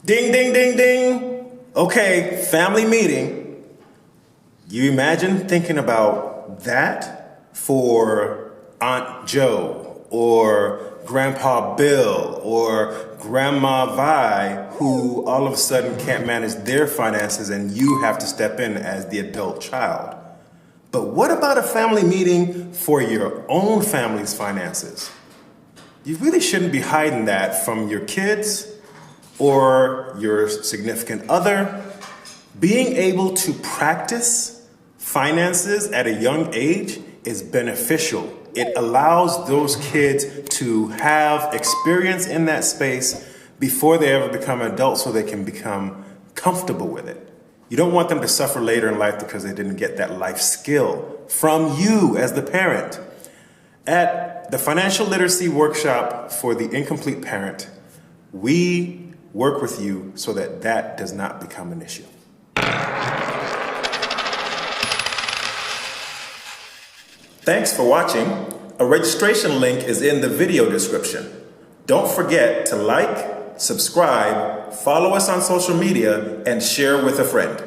Ding, ding, ding, ding. Okay, family meeting. You imagine thinking about that for Aunt Joe or Grandpa Bill or Grandma Vi, who all of a sudden can't manage their finances and you have to step in as the adult child. But what about a family meeting for your own family's finances? You really shouldn't be hiding that from your kids or your significant other. Being able to practice finances at a young age is beneficial. It allows those kids to have experience in that space before they ever become adults so they can become comfortable with it. You don't want them to suffer later in life because they didn't get that life skill from you as the parent. At the Financial Literacy Workshop for the Incomplete Parent, we work with you so that that does not become an issue. Thanks for watching. A registration link is in the video description. Don't forget to like, subscribe, follow us on social media, and share with a friend.